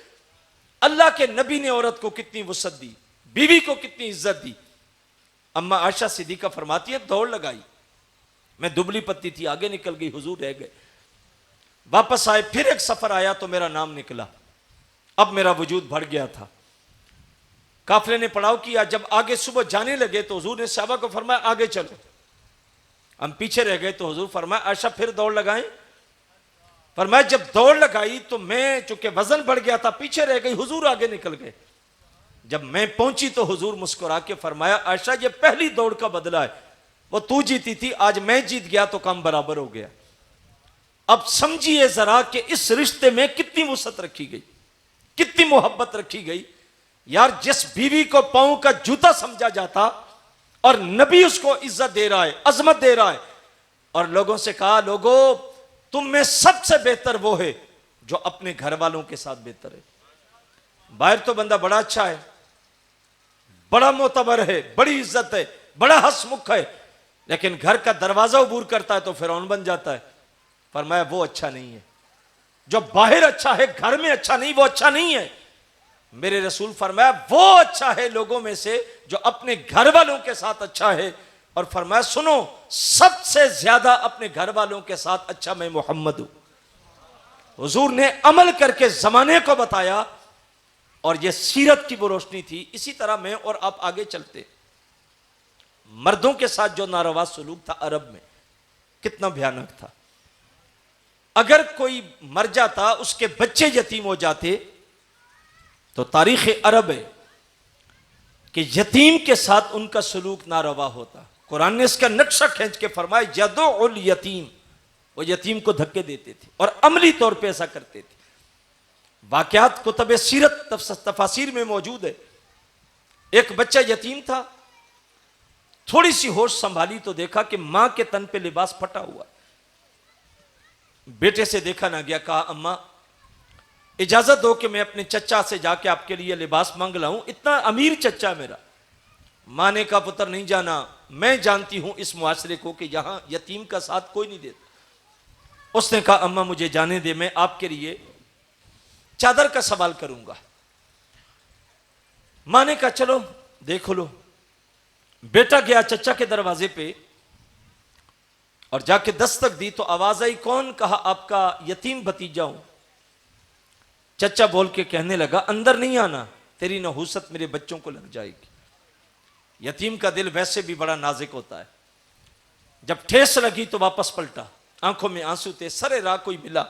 अल्लाह के नबी ने औरत को कितनी वुसअत दी, बीवी को कितनी इज्जत दी। अम्मा आयशा सिद्दीका फरमाती है दौड़ लगाई, मैं दुबली पत्ती थी, आगे निकल गई, हुजूर रह गए। वापस आए, फिर एक सफर आया तो मेरा नाम निकला, अब मेरा वजूद बढ़ गया था। काफिले ने पड़ाव किया, जब आगे सुबह जाने लगे तो हुजूर ने सहाबा को फरमाया आगे चलो। हम पीछे रह गए तो हुजूर फरमाया आयशा फिर दौड़ लगाएं। फरमाया जब दौड़ लगाई तो मैं चूंकि वजन बढ़ गया था पीछे रह गई, हुजूर आगे निकल गए। जब मैं पहुंची तो हुजूर मुस्कुरा के फरमाया आयशा ये पहली दौड़ का बदला है, वो तू जीती थी, आज मैं जीत गया तो काम बराबर हो गया। अब समझिए जरा कि इस रिश्ते में कितनी वुसअत रखी गई, कितनी मोहब्बत रखी गई। यार जिस बीवी को पांव का जूता समझा जाता और नबी उसको इज्जत दे रहा है, अजमत दे रहा है, और लोगों से कहा लोगों तुम में सबसे बेहतर वो है जो अपने घर वालों के साथ बेहतर है। बाहर तो बंदा बड़ा अच्छा है, बड़ा मोतबर है, बड़ी इज्जत है, बड़ा हंसमुख है, लेकिन घर का दरवाजा अबूर करता है तो फिरौन बन जाता है। फरमाया वो अच्छा नहीं है, जो बाहर अच्छा है घर में अच्छा नहीं, वो अच्छा नहीं है। मेरे रसूल फरमाया वो अच्छा है लोगों में से जो अपने घर वालों के साथ अच्छा है। और फरमाया सुनो सबसे ज्यादा अपने घर वालों के साथ अच्छा मैं मोहम्मद हूं। हुजूर ने अमल करके जमाने को बताया, और यह सीरत की वो रोशनी थी। इसी तरह मैं और आप आगे चलते, मर्दों के साथ जो नारवा सलूक था अरब में, कितना भयानक था। अगर कोई मर जाता, उसके बच्चे यतीम हो जाते, तो तारीख अरब है कि यतीम के साथ उनका सलूक नारवा होता। कुरान ने इसका नक्शा खींच के फरमाया यदुल यतीम, वो यतीम को धक्के देते थे और अमली तौर पे ऐसा करते थे। वाकयात कुतुब सीरत तफासिर में मौजूद है। एक बच्चा यतीम था, थोड़ी सी होश संभाली तो देखा कि मां के तन पे लिबास फटा हुआ। बेटे से देखा ना गया, कहा अम्मा इजाजत दो कि मैं अपने चचा से जाके आपके लिए लिबास मांग लाऊं, इतना अमीर चचा मेरा। मां ने कहा पुत्र नहीं जाना, मैं जानती हूं इस मुआशरे को कि यहां यतीम का साथ कोई नहीं देता। उसने कहा अम्मा मुझे जाने दे, मैं आपके लिए चादर का सवाल करूंगा। मां ने कहा चलो देख लो। बेटा गया चचा के दरवाजे पे और जाके दस्तक दी तो आवाज आई, कौन? कहा आपका यतीम भतीजा हूं। चचा बोल के कहने लगा अंदर नहीं आना, तेरी नहूसत मेरे बच्चों को लग जाएगी। यतीम का दिल वैसे भी बड़ा नाजुक होता है। जब ठेस लगी तो वापस पलटा, आंखों में आंसू थे। सरे राह कोई मिला,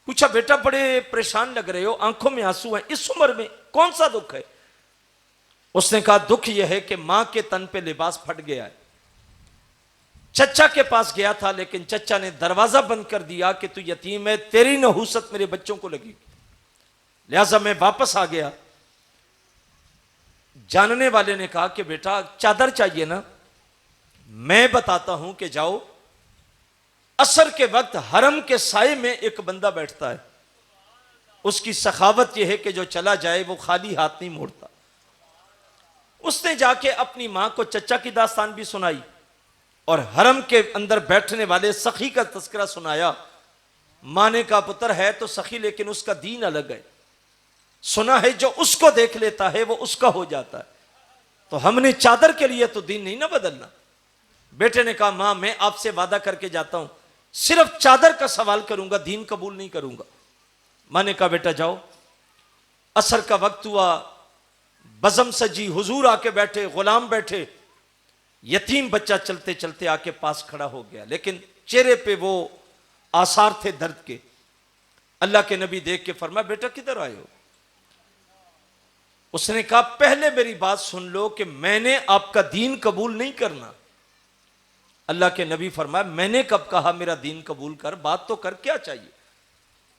पूछा बेटा बड़े परेशान लग रहे हो, आंखों में आंसू हैं, इस उम्र में कौन सा दुख है? उसने कहा दुख यह है कि मां के तन पे लिबास फट गया है। चचा के पास गया था, लेकिन चचा ने दरवाजा बंद कर दिया कि तू यतीम है, तेरी नहूसत मेरे बच्चों को लगेगी, लिहाजा मैं वापस आ गया। जानने वाले ने कहा कि बेटा चादर चाहिए ना, मैं बताता हूं कि जाओ। असर के वक्त हरम के साए में एक बंदा बैठता है, उसकी सखावत यह है कि जो चला जाए वो खाली हाथ नहीं मोड़ता। उसने जाके अपनी मां को चचा की दास्तान भी सुनाई और हरम के अंदर बैठने वाले सखी का तस्करा सुनाया। मां ने कहा पुत्र है तो सखी, लेकिन उसका दीन अलग है। सुना है जो उसको देख लेता है वो उसका हो जाता है, तो हमने चादर के लिए तो दीन नहीं ना बदलना। बेटे ने कहा मां मैं आपसे वादा करके जाता हूं, सिर्फ चादर का सवाल करूंगा, दीन कबूल नहीं करूंगा। मां ने कहा बेटा जाओ। असर का वक्त हुआ, बज़म सजी, हुजूर आके बैठे, गुलाम बैठे। यतीम बच्चा चलते चलते आके पास खड़ा हो गया, लेकिन चेहरे पे वो आसार थे दर्द के। अल्लाह के नबी देख के फरमाया बेटा किधर आए हो? उसने कहा पहले मेरी बात सुन लो कि मैंने आपका दीन कबूल नहीं करना। अल्लाह के नबी फरमाया मैंने कब कहा मेरा दीन कबूल कर, बात तो कर, क्या चाहिए?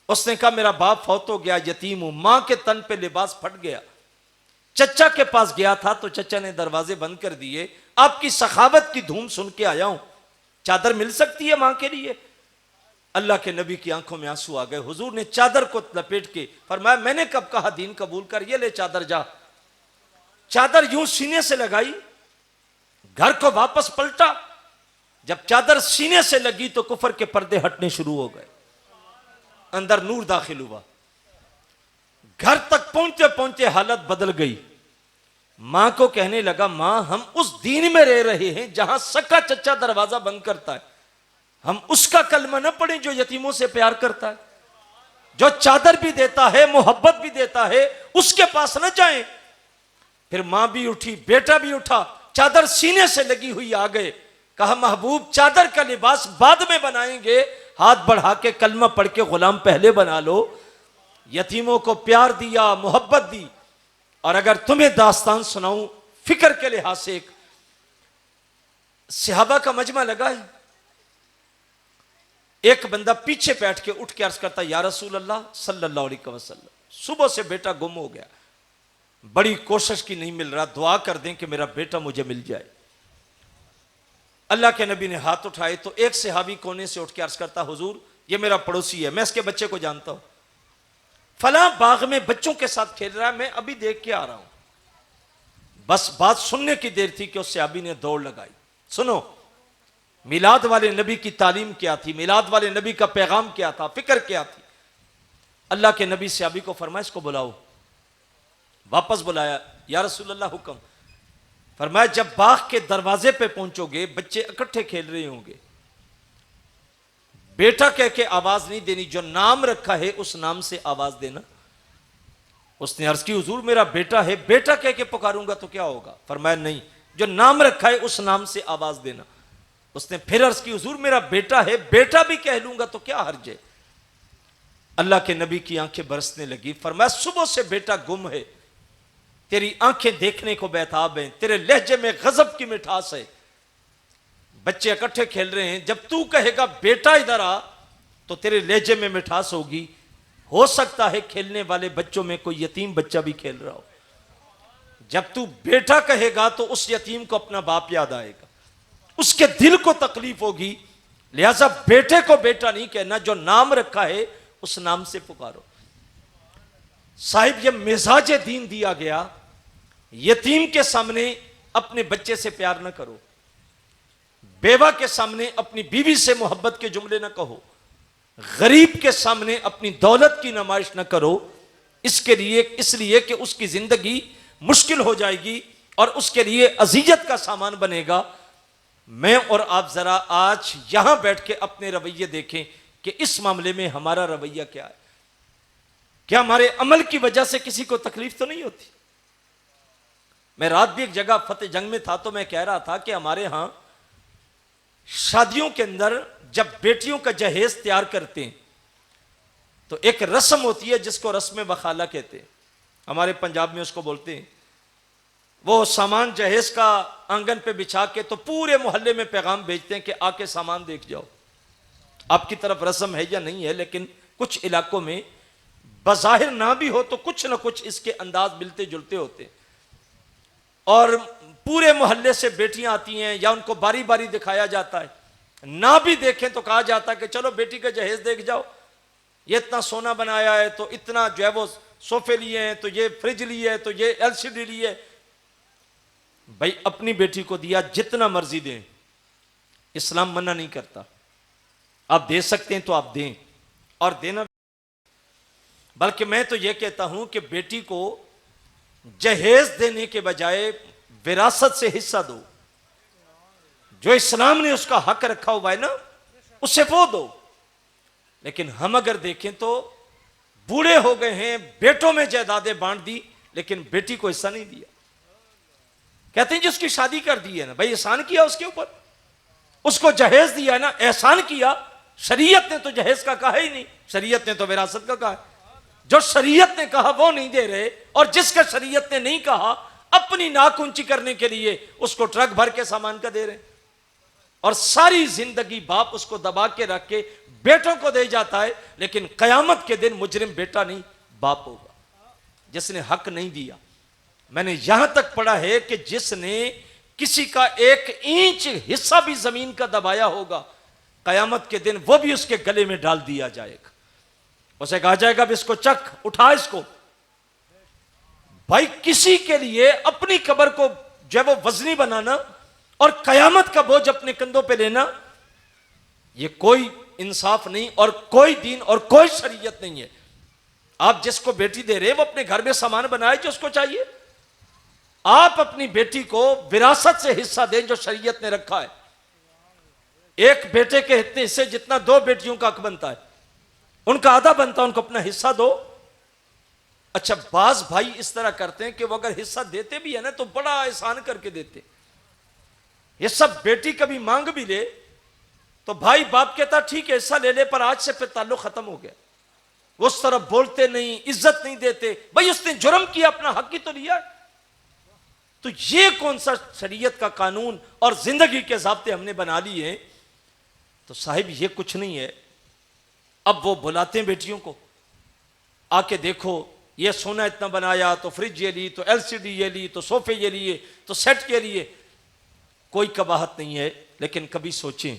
उसने कहा मेरा बाप फौत हो गया, यतीम हूं, मां के तन पे लिबास फट गया, चचा के पास गया था तो चचा ने दरवाजे बंद कर दिए, आपकी सखावत की धूम सुन के आया हूं, चादर मिल सकती है मां के लिए? अल्लाह के नबी की आंखों में आंसू आ गए। हुजूर ने चादर को लपेट के फरमाया मैंने कब कहा दीन कबूल कर, ये ले चादर जा। चादर यूं सीने से लगाई, घर को वापस पलटा। जब चादर सीने से लगी तो कुफर के पर्दे हटने शुरू हो गए, अंदर नूर दाखिल हुआ। घर तक पहुंचते पहुंचते हालत बदल गई। मां को कहने लगा मां हम उस दीन में रह रहे हैं जहां सक्का चचा दरवाजा बंद करता है, हम उसका कलमा न पढ़ें जो यतीमों से प्यार करता है, जो चादर भी देता है, मोहब्बत भी देता है, उसके पास न जाएं। फिर मां भी उठी, बेटा भी उठा, चादर सीने से लगी हुई आ गए। कहा महबूब चादर का लिबास बाद में बनाएंगे, हाथ बढ़ा के कलमा पढ़ के गुलाम पहले बना लो। यतीमों को प्यार दिया, मोहब्बत दी। और अगर तुम्हें दास्तान सुनाऊं फिक्र के लिहाज से, एक सहाबा का मजमा लगा है, एक बंदा पीछे बैठ के उठ के अर्ज करता या रसूल अल्लाह सल्लल्लाहु अलैहि वसल्लम, सुबह से बेटा गुम हो गया, बड़ी कोशिश की नहीं मिल रहा, दुआ कर दें कि मेरा बेटा मुझे मिल जाए। अल्लाह के नबी ने हाथ उठाए तो एक सहाबी कोने से उठ के अर्ज करता हुजूर ये मेरा पड़ोसी है, मैं इसके बच्चे को जानता हूं, फला बाग में बच्चों के साथ खेल रहा है, मैं अभी देख के आ रहा हूं। बस बात सुनने की देर थी कि उस सहाबी ने दौड़ लगाई। सुनो मिलाद वाले नबी की तालीम क्या थी, मिलाद वाले नबी का पैगाम क्या था, फिक्र क्या थी। अल्लाह के नबी सहाबी को फरमाया इसको बुलाओ। वापस बुलाया, या रसूल अल्लाह हुक्म। फरमाया जब बाग के दरवाजे पे पहुंचोगे बच्चे इकट्ठे खेल रहे होंगे, बेटा कह के आवाज नहीं देनी, जो नाम रखा है उस नाम से आवाज देना। उसने अर्ज की हुजूर मेरा बेटा है, बेटा कह के पुकारूंगा तो क्या होगा? फरमाया नहीं, जो नाम रखा है उस नाम से आवाज देना। उसने फिर अर्ज की हुजूर मेरा बेटा है, बेटा भी कह लूंगा तो क्या हर्ज है? अल्लाह के नबी की आंखें बरसने लगी। फरमाया सुबह से बेटा गुम है, तेरी आंखें देखने को बेताब हैं, तेरे लहजे में गजब की मिठास है। बच्चे इकट्ठे खेल रहे हैं, जब तू कहेगा बेटा इधर आ तो तेरे लहजे में मिठास होगी। हो सकता है खेलने वाले बच्चों में कोई यतीम बच्चा भी खेल रहा हो। जब तू बेटा कहेगा तो उस यतीम को अपना बाप याद आएगा, उसके दिल को तकलीफ होगी। लिहाजा बेटे को बेटा नहीं कहना, जो नाम रखा है उस नाम से पुकारो। साहिब ये मिजाज दीन दिया गया। यतीम के सामने अपने बच्चे से प्यार ना करो, बेवा के सामने अपनी बीवी से मोहब्बत के जुमले ना कहो, गरीब के सामने अपनी दौलत की नुमाइश ना करो। इसलिए कि उसकी जिंदगी मुश्किल हो जाएगी और उसके लिए अजियत का सामान बनेगा। मैं और आप जरा आज यहां बैठ के अपने रवैये देखें कि इस मामले में हमारा रवैया क्या है। क्या हमारे अमल की वजह से किसी को तकलीफ तो नहीं होती? मैं रात भी एक जगह फतेह जंग में था तो मैं कह रहा था कि हमारे यहां शादियों के अंदर जब बेटियों का जहेज तैयार करते हैं तो एक रस्म होती है जिसको रस्म बखाला कहते हैं, हमारे पंजाब में उसको बोलते हैं। वो सामान जहेज का आंगन पे बिछा के तो पूरे मोहल्ले में पैगाम भेजते हैं कि आके सामान देख जाओ। आपकी तरफ रस्म है या नहीं है, लेकिन कुछ इलाकों में बज़ाहिर ना भी हो तो कुछ ना कुछ इसके अंदाज मिलते जुलते होते। और पूरे मोहल्ले से बेटियां आती हैं या उनको बारी बारी दिखाया जाता है। ना भी देखें तो कहा जाता है कि चलो बेटी का जहेज देख जाओ, ये इतना सोना बनाया है, तो इतना जो है वो सोफे लिए हैं, तो ये फ्रिज लिए है, तो ये एलसीडी लिए। भाई अपनी बेटी को दिया जितना मर्जी दें, इस्लाम मना नहीं करता। आप दे सकते हैं तो आप दें और देना। बल्कि मैं तो यह कहता हूं कि बेटी को जहेज देने के बजाय विरासत से हिस्सा दो। जो इस्लाम ने उसका हक रखा हुआ है ना, उसे वो दो। लेकिन हम अगर देखें तो बूढ़े हो गए हैं, बेटों में जायदादें बांट दी लेकिन बेटी को हिस्सा नहीं दिया। कहते हैं जी उसकी शादी कर दी है ना, भाई एहसान किया उसके ऊपर, उसको जहेज दिया है ना, एहसान किया। शरीयत ने तो जहेज का कहा ही नहीं, शरीयत ने तो विरासत का कहा है। जो शरीयत ने कहा वो नहीं दे रहे, और जिसका शरीयत ने नहीं कहा अपनी नाक ऊंची करने के लिए उसको ट्रक भर के सामान का दे रहे। और सारी जिंदगी बाप उसको दबा के रख के बेटों को दे जाता है, लेकिन कयामत के दिन मुजरिम बेटा नहीं बाप होगा जिसने हक नहीं दिया। मैंने यहां तक पढ़ा है कि जिसने किसी का 1 इंच हिस्सा भी जमीन का दबाया होगा, कयामत के दिन वो भी उसके गले में डाल दिया जाएगा। उसे कहा जाएगा अब इसको चख, उठा इसको। भाई किसी के लिए अपनी कब्र को जो है वो वजनी बनाना और कयामत का बोझ अपने कंधों पे लेना, ये कोई इंसाफ नहीं और कोई दीन और कोई शरीयत नहीं है। आप जिसको बेटी दे रहे हैं वो अपने घर में सामान बनाए जो उसको चाहिए। आप अपनी बेटी को विरासत से हिस्सा दें जो शरीयत ने रखा है। एक बेटे के इतने हिस्से जितना 2 बेटियों का हक बनता है, उनका आधा बनता है, उनको अपना हिस्सा दो। अच्छा, बाज भाई इस तरह करते हैं कि वो अगर हिस्सा देते भी है ना तो बड़ा एहसान करके देते। ये सब बेटी कभी मांग भी ले तो भाई बाप कहता ठीक है हिस्सा ले ले, पर आज से फिर ताल्लुक खत्म हो गया। वो उस तरफ बोलते नहीं, इज्जत नहीं देते। भाई उसने जुर्म किया, अपना हक ही तो लिया। तो ये कौन सा शरीयत का कानून और जिंदगी के ज़ाब्ते हमने बना लिए हैं? तो साहिब ये कुछ नहीं है। अब वो बुलाते हैं बेटियों को, आके देखो ये सोना इतना बनाया, तो फ्रिज ये ली, तो एलसीडी ये ली, तो सोफे ये लिए, तो सेट के लिए। कोई कबाहत नहीं है, लेकिन कभी सोचें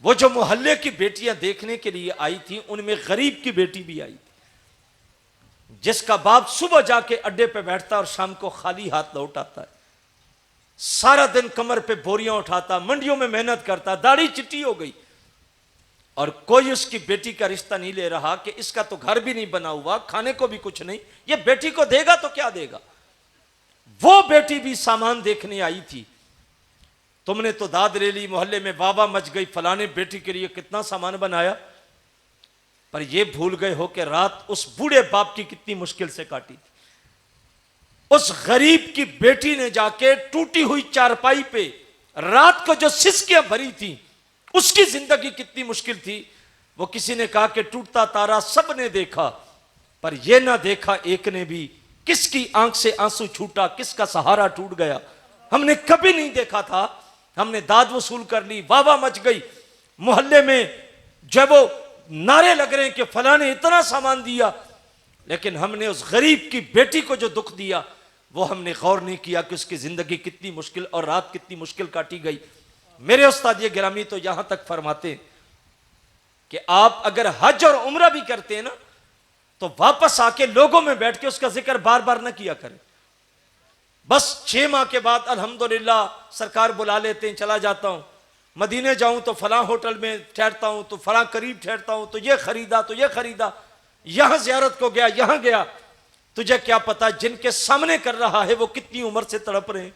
वो जो मोहल्ले की बेटियां देखने के लिए आई थी उनमें गरीब की बेटी भी आई थी, जिसका बाप सुबह जाके अड्डे पे बैठता और शाम को खाली हाथ लौट आता है। सारा दिन कमर पे बोरियां उठाता, मंडियों में मेहनत करता, दाढ़ी चिट्टी हो गई और कोई उसकी बेटी का रिश्ता नहीं ले रहा कि इसका तो घर भी नहीं बना हुआ, खाने को भी कुछ नहीं, ये बेटी को देगा तो क्या देगा। वो बेटी भी सामान देखने आई थी तुमने तो दाद ले ली, मोहल्ले में वाह मच गई, फलाने बेटी के लिए कितना सामान बनाया, पर यह भूल गए हो कि रात उस बूढ़े बाप की कितनी मुश्किल से काटी थी। उस गरीब की बेटी ने जाके टूटी हुई चारपाई पे रात को जो सिसकियां भरी थी, उसकी जिंदगी कितनी मुश्किल थी। वो किसी ने कहा कि टूटता तारा सबने देखा, पर यह ना देखा एक ने भी, किसकी आंख से आंसू छूटा, किसका सहारा टूट गया, हमने कभी नहीं देखा था। हमने दाद वसूल कर ली, वाह मच गई, मोहल्ले में जब वो नारे लग रहे हैं कि फलां ने इतना सामान दिया, लेकिन हमने उस गरीब की बेटी को जो दुख दिया वो हमने गौर नहीं किया कि उसकी जिंदगी कितनी मुश्किल और रात कितनी मुश्किल काटी गई। मेरे उस्ताद ये गिरामी तो यहां तक फरमाते हैं कि आप अगर हज और उम्रा भी करते हैं ना, तो वापस आके लोगों में बैठ के उसका जिक्र बार बार ना किया करें। बस 6 माह के बाद अल्हम्दुलिल्लाह सरकार बुला लेते हैं, चला जाता हूं, मदीने जाऊं तो फलां होटल में ठहरता हूं, तो फलां करीब ठहरता हूं, तो ये खरीदा, तो ये खरीदा, यहां जियारत को गया, यहां गया। तुझे क्या पता जिनके सामने कर रहा है वो कितनी उम्र से तड़प रहे हैं।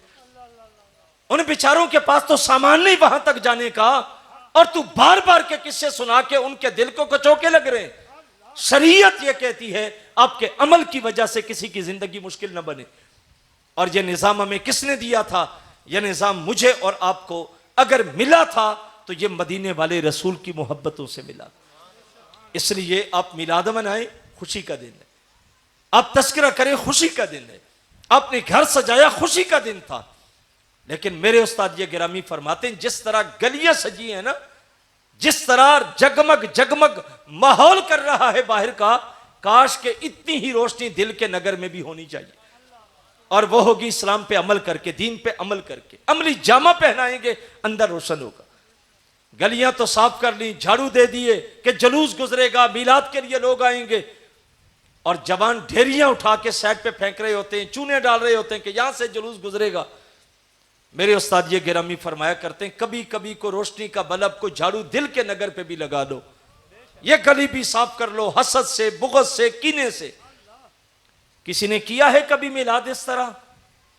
उन बेचारों के पास तो सामान नहीं वहां तक जाने का, और तू बार बार के किस्से सुना के उनके दिल को कचोके लग रहे हैं। शरीयत यह कहती है आपके अमल की वजह से किसी की जिंदगी मुश्किल न बने। और यह निजाम हमें किसने दिया था? यह निजाम मुझे और आपको अगर मिला था तो यह मदीने वाले रसूल की मोहब्बतों से मिला। इसलिए आप मिलाद मनाएं, खुशी का दिन है। आप तस्करा करें, खुशी का दिन है। आपने घर सजाया, खुशी का दिन था। लेकिन मेरे उस्ताद ये गिरामी फरमाते हैं, जिस तरह गलियां सजी हैं ना, जिस तरह जगमग जगमग माहौल कर रहा है बाहर का, काश के इतनी ही रोशनी दिल के नगर में भी होनी चाहिए। और वो होगी इस्लाम पे अमल करके, दीन पे अमल करके। अमली जामा पहनाएंगे, अंदर रोशन होगा। गलियां तो साफ कर ली, झाड़ू दे दिए कि जुलूस गुजरेगा, मिलाद के लिए लोग आएंगे, और जवान ढेरियां उठा के साइड पे फेंक रहे होते हैं, चूने डाल रहे होते हैं कि यहां से जुलूस गुजरेगा। मेरे उस्ताद ये गिरामी फरमाया करते हैं, कभी कभी को रोशनी का बल्ब को झाड़ू दिल के नगर पे भी लगा लो, ये गली भी साफ कर लो, हसद से, बुग़्ज़ से, कीने से। किसी ने किया है कभी मिलाद इस तरह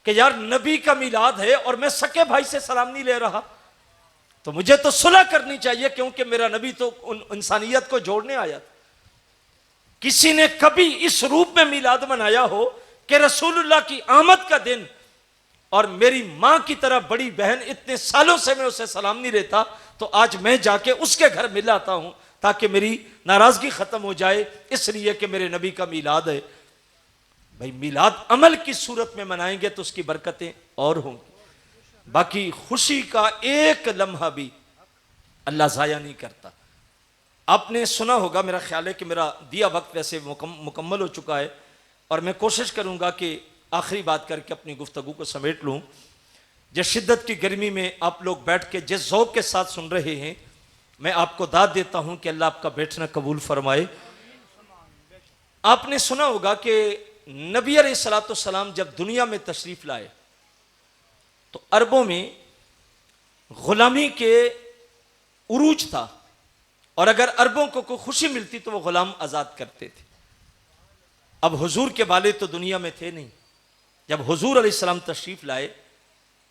कि यार नबी का मिलाद है और मैं सके भाई से सलाम नहीं ले रहा, तो मुझे तो सुलह करनी चाहिए, क्योंकि मेरा नबी तो इंसानियत को जोड़ने आया था। किसी ने कभी इस रूप में मिलाद मनाया हो कि रसूलुल्लाह की आमद का दिन, और मेरी मां की तरह बड़ी बहन, इतने सालों से मैं उसे सलाम नहीं लेता, तो आज मैं जाके उसके घर मिल आता हूं ताकि मेरी नाराजगी खत्म हो जाए, इसलिए कि मेरे नबी का मिलाद है। भाई मिलाद अमल की सूरत में मनाएंगे तो उसकी बरकतें और होंगी। बाकी खुशी का एक लम्हा भी अल्लाह ज़ाया नहीं करता। आपने सुना होगा, मेरा ख्याल है कि मेरा दिया वक्त वैसे मुकम्मल हो चुका है, और मैं कोशिश करूंगा कि आखिरी बात करके अपनी गुफ्तगू को समेट लूं। जिस शिद्दत की गर्मी में आप लोग बैठ के जिस ज़ौक़ के साथ सुन रहे हैं, मैं आपको दाद देता हूं कि अल्लाह आपका बैठना कबूल फरमाए। आपने सुना होगा कि नबी अलैहिस्सलाम जब दुनिया में तशरीफ लाए तो अरबों में गुलामी के उरूज था, और अगर अरबों को कोई खुशी मिलती तो वो गुलाम आज़ाद करते थे। अब हुजूर के वाले तो दुनिया में थे नहीं। जब हुजूर अलैहिस्सलाम तशरीफ लाए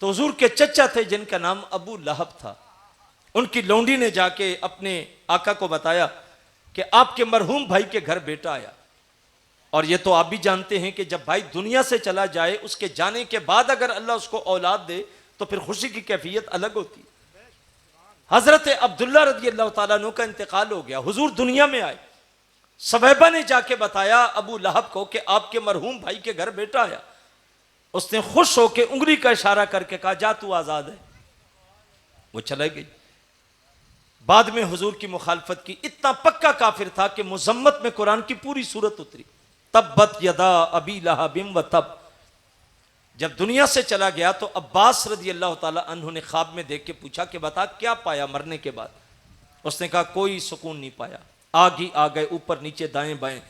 तो हुजूर के चचा थे जिनका नाम अबू लहब था। उनकी लौंडी ने जाके अपने आका को बताया कि आपके मरहूम भाई के घर बेटा आया। और ये तो आप भी जानते हैं कि जब भाई दुनिया से चला जाए, उसके जाने के बाद अगर अल्लाह उसको औलाद दे तो फिर खुशी की कैफियत अलग होती है। हजरत अब्दुल्ला रज़ी अल्लाह ताला अन्हु का इंतकाल हो गया, हुजूर दुनिया में आए। सबैबा ने जाके बताया अबू लहब को कि आपके मरहूम भाई के घर बेटा आया। उसने खुश होकर उंगली का इशारा करके कहा, जा तू आजाद है। वो चला गई। बाद में हुजूर की मुखालफत की, इतना पक्का काफिर था कि मुजम्मत में कुरान की पूरी सूरत उतरी, तब्बत यदा अबी लहबिम व तब। जब दुनिया से चला गया तो अब्बास रज़ी अल्लाह ताला अन्हु ने ख्वाब में देख के पूछा कि बता क्या पाया मरने के बाद। उसने कहा कोई सुकून नहीं पाया, आग ही आ गए, ऊपर नीचे दाएं बाएं।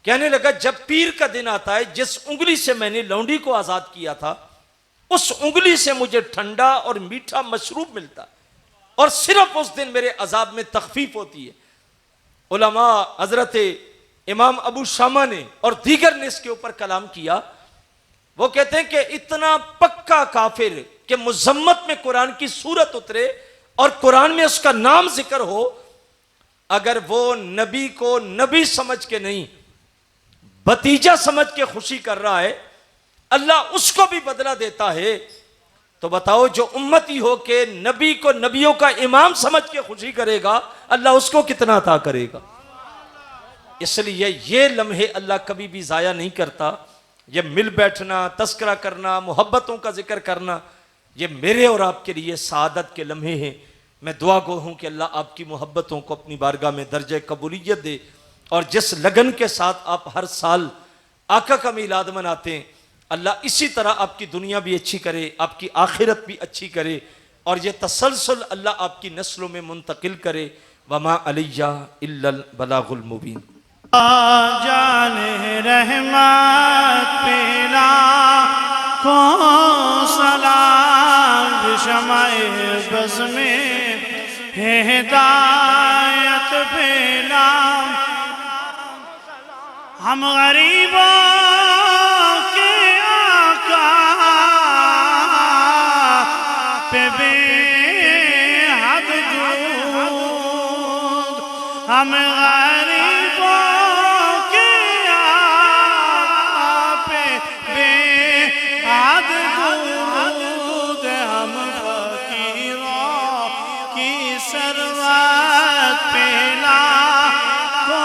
कहने लगा जब पीर का दिन आता है, जिस उंगली से मैंने लौंडी को आजाद किया था उस उंगली से मुझे ठंडा और मीठा मशरूब मिलता, और सिर्फ उस दिन मेरे अजाब में तखफीफ होती है। उलमा हजरत इमाम अबू शामा ने और दीगर ने इसके ऊपर कलाम किया। वो कहते हैं कि इतना पक्का काफिर कि मुजम्मत में कुरान की सूरत उतरे और कुरान में उसका नाम जिक्र हो, अगर वो नबी को नबी समझ के नहीं भतीजा समझ के खुशी कर रहा है, अल्लाह उसको भी बदला देता है, तो बताओ जो उम्मती हो के नबी को नबियों का इमाम समझ के खुशी करेगा, अल्लाह उसको कितना अता करेगा। इसलिए ये लम्हे अल्लाह कभी भी जाया नहीं करता। ये मिल बैठना, तस्करा करना, मोहब्बतों का जिक्र करना, ये मेरे और आपके लिए सादत के लम्हे हैं। मैं दुआ गो हूँ कि अल्लाह आपकी मोहब्बतों को अपनी बारगाह में दर्जे कबूलियत दे, और जिस लगन के साथ आप हर साल आका का मीलाद मनाते हैं, अल्लाह इसी तरह आपकी दुनिया भी अच्छी करे, आपकी आखिरत भी अच्छी करे, और ये तसलसल अल्लाह आपकी नस्लों में मुंतकिल करे। वमा अलैया इल्लल बलागुल मुबीन। जाने रहमत पेला को सलाम शमाए बज़ में हिदायत पेला, हम गरीबों के आका पे बेहद दूध, हम गरीबों के आका पे बेहद दूध, हम फकीरों की सरवत पेला को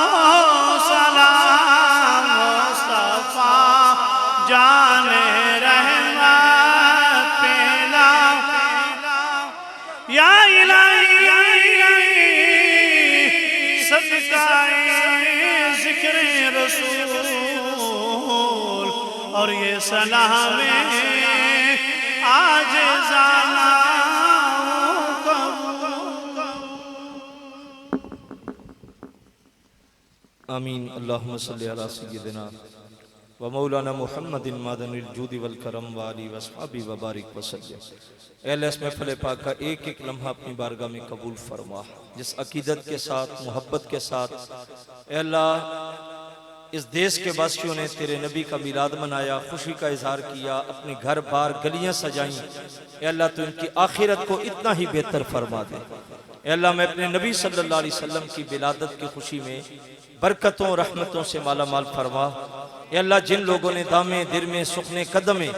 सलाम, मुस्तफा जाने रहमत पेला, या इलाही सदकाए ज़िक्र रसूल, और ये सलाम आज जाना आमीन। अल्लाहुम्मा सल्ली अला सय्यिदिना व मौलाना मुहम्मदिन मादनिल जूदी वल करम व आलिहि व अस्हाबी व बारिक वसल्लम। ऐ अल्लाह इस महफ़िल पाक का एक एक लम्हा अपनी बारगाह में कबूल फरमा, जिस अकीदत के साथ, मोहब्बत के साथ ऐ अल्लाह इस देश के वासियों ने तेरे नबी का मिलाद मनाया, खुशी का इजहार किया, अपने घर बार गलियां सजाईं, ऐ अल्लाह तू इनकी आखिरत को इतना ही बेहतर फरमा दे। ऐ अल्लाह मैं अपने नबी सल्लल्लाहु अलैहि वसल्लम की विलादत की खुशी में बरकतों रहमतों से माला माल फरमा। या अल्लाह जिन लोगों ने दामे दिर में सुखने कदम में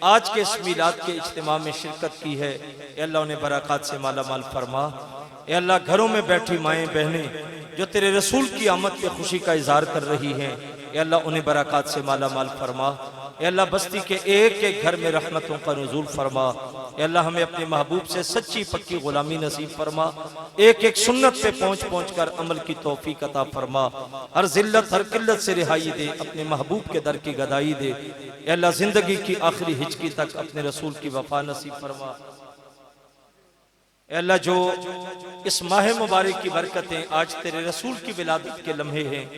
आज के इस मिलाद के इज्तिमा में शिरकत की है, या अल्लाह उन्हें बरक़ात से माला माल फरमा। या अल्लाह घरों में बैठी माएँ बहनें जो तेरे रसूल की आमद पे खुशी का इजहार कर रही हैं, या अल्लाह उन्हें बरक़ात से माला माल फरमा। या अल्लाह बस्ती के एक एक घर में रहमतों का नुज़ूल फरमा। या अल्लाह हमें अपने महबूब से सच्ची पक्की गुलामी नसीब फरमा, एक एक सुन्नत पे पहुँच पहुँच कर अमल की तौफीक अता फरमा, हर जिल्लत हर किल्लत से रिहाई दे, अपने महबूब के दर की गदाई दे। या अल्लाह जिंदगी की आखिरी हिचकी तक अपने रसूल की वफा नसीब फरमा। अल्लाह जो इस माह मुबारक की बरकतें आज तेरे रसूल की विलादत के लम्हे हैं,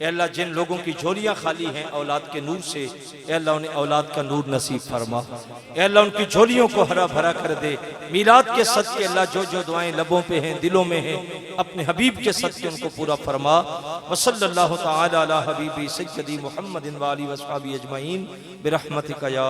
अल्लाह जिन लोगों की झोलियां खाली हैं औलाद के नूर से, अल्लाह उन्हें औलाद का नूर नसीब फरमा। अल्लाह उनकी झोलियों को हरा भरा कर दे। मीलाद के सदके अल्लाह जो जो दुआएं लबों पे हैं, दिलों में हैं, अपने हबीब के सदके उनको पूरा फरमा। वसल्लल्लाहु तआला अला हबीबी सय्यदी मुहम्मदिन व आलिहि व अस्हाबी अजमईन बिरहमतिका या